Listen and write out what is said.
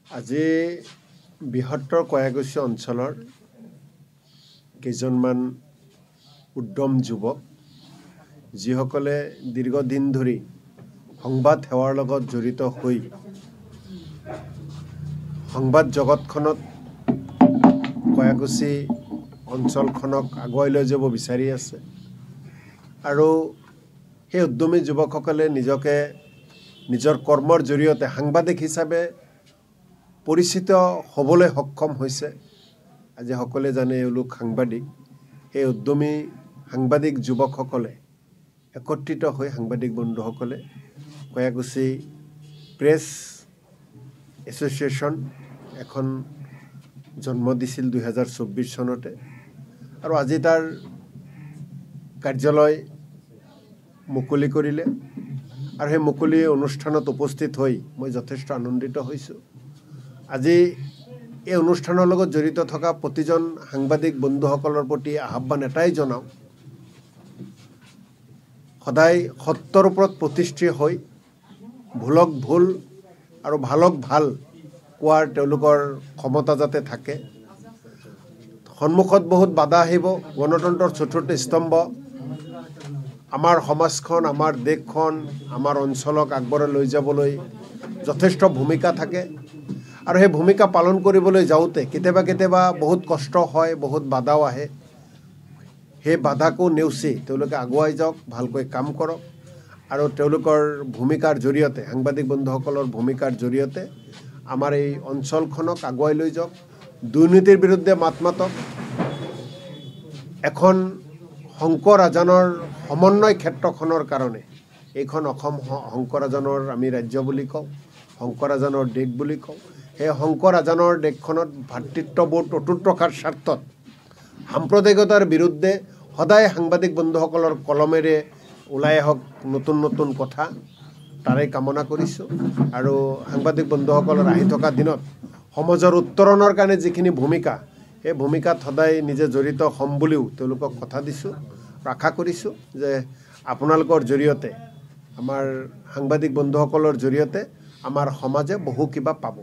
আজি বৃহত্তৰ কয়াগুছি অঞ্চলৰ কেইজনমান উদ্যম যুৱক যিসকলে দীৰ্ঘদিন ধৰি সংবাদ সেৱাৰ লগত জড়িত হৈ সংবাদ জগতখনত কয়াগুছি অঞ্চলখনক আগুৱাই লৈ যাব বিচাৰি আছে আৰু সেই উদ্যমী যুৱকসকলে নিজকে নিজৰ কৰ্মৰ জৰিয়তে সাংবাদিক হিচাপে পৰিচিত হ'বলৈ সক্ষম হৈছে। আজি সকলোৱে জানে এওঁলোক সাংবাদিক। সেই উদ্যমী সাংবাদিক যুৱকসকলে একত্ৰিত হৈ সাংবাদিক বন্ধুসকলে কয়াগুছি প্ৰেছ এছ'চিয়েশ্যন এখন জন্ম দিছিল 2024 চনতে আৰু আজি তাৰ কাৰ্যালয় মুকলি কৰিলে আৰু সেই মুকলি অনুষ্ঠানত উপস্থিত হৈ মই যথেষ্ট আনন্দিত হৈছোঁ। আজি এই অনুষ্ঠানৰ লগত জড়িত থকা প্ৰতিজন সাংবাদিক বন্ধুসকলৰ প্ৰতি আহ্বান এটাই জনাওঁ, সদায় সত্যৰ ওপৰত প্ৰতিষ্ঠিত হৈ ভুলক ভুল আৰু ভালক ভাল কোৱাৰ তেওঁলোকৰ ক্ষমতা যাতে থাকে। সন্মুখত বহুত বাধা আহিব। গণতন্ত্ৰৰ চতুৰ্থ স্তম্ভ আমাৰ সমাজখন, আমাৰ দেশখন, আমাৰ অঞ্চলক আগবঢ়াই লৈ যাবলৈ যথেষ্ট ভূমিকা থাকে আৰু সেই ভূমিকা পালন কৰিবলৈ যাওঁতে কেতিয়াবা বহুত কষ্ট হয়, বহুত বাধাও আহে। সেই বাধাকো নেওচি তেওঁলোকে আগুৱাই যাওক, ভালকৈ কাম কৰক আৰু তেওঁলোকৰ ভূমিকাৰ জৰিয়তে, সাংবাদিক বন্ধুসকলৰ ভূমিকাৰ জৰিয়তে আমাৰ এই অঞ্চলখনক আগুৱাই লৈ যাওক। দুৰ্নীতিৰ বিৰুদ্ধে মাত মাতক। এখন শংকৰ আজানৰ সমন্বয় ক্ষেত্ৰখনৰ কাৰণে এইখন অসম শংকৰ আজানৰ আমি ৰাজ্য বুলি কওঁ, শংকৰ আজানৰ দেশ বুলি কওঁ। সেই শংকৰ আজানৰ দেশখনত ভাতৃত্ববোধ অটুট ৰখাৰ স্বাৰ্থত সাম্প্ৰদায়িকতাৰ বিৰুদ্ধে সদায় সাংবাদিক বন্ধুসকলৰ কলমেৰে ওলাই আহক নতুন নতুন কথা, তাৰে কামনা কৰিছোঁ। আৰু সাংবাদিক বন্ধুসকলৰ আহি থকা দিনত সমাজৰ উত্তৰণৰ কাৰণে যিখিনি ভূমিকা, সেই ভূমিকাত সদায় নিজে জড়িত হ'ম বুলিও তেওঁলোকক কথা দিছোঁ। আশা কৰিছোঁ যে আপোনালোকৰ জৰিয়তে, আমাৰ সাংবাদিক বন্ধুসকলৰ জৰিয়তে আমাৰ সমাজে বহু কিবা পাব।